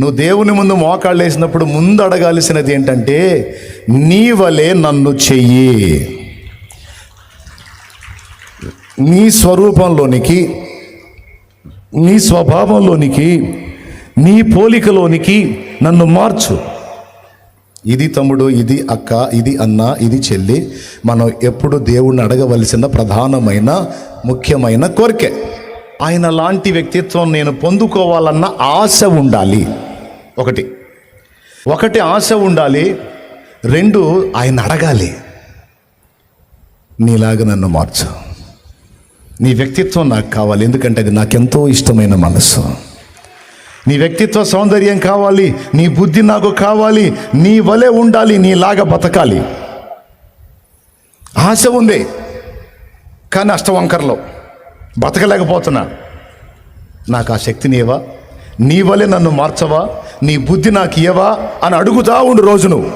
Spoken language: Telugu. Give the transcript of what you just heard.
నువ్వు దేవుని ముందు మోకాళ్ళు వేసినప్పుడు ముందు అడగాల్సినది ఏంటంటే, నీ వలే నన్ను చెయ్యి, నీ స్వరూపంలోనికి, నీ స్వభావంలోనికి, నీ పోలికలోనికి నన్ను మార్చు. ఇది తమ్ముడు, ఇది అక్క, ఇది అన్న, ఇది చెల్లి, మనం ఎప్పుడు దేవుణ్ణి అడగవలసిన ప్రధానమైన ముఖ్యమైన కోరికే. ఆయన లాంటి వ్యక్తిత్వం నేను పొందుకోవాలన్న ఆశ ఉండాలి. ఒకటి ఆశ ఉండాలి. 2 ఆయన అడగాలి, నీలాగా నన్ను మార్చు, నీ వ్యక్తిత్వం నాకు కావాలి, ఎందుకంటే అది నాకెంతో ఇష్టమైన మనసు. నీ వ్యక్తిత్వ సౌందర్యం కావాలి, నీ బుద్ధి నాకు కావాలి, నీ వలె ఉండాలి, నీలాగా బతకాలి. ఆశ ఉంది కానీ అష్టవంకరలో బతకలేకపోతున్నా. నాకు ఆ శక్తిని ఇవ్వా, నీ వలె నన్ను మార్చవా, నీ బుద్ధి నాకు ఇవ్వవా అని అడుగుతా ఉండు రోజు నువ్వు.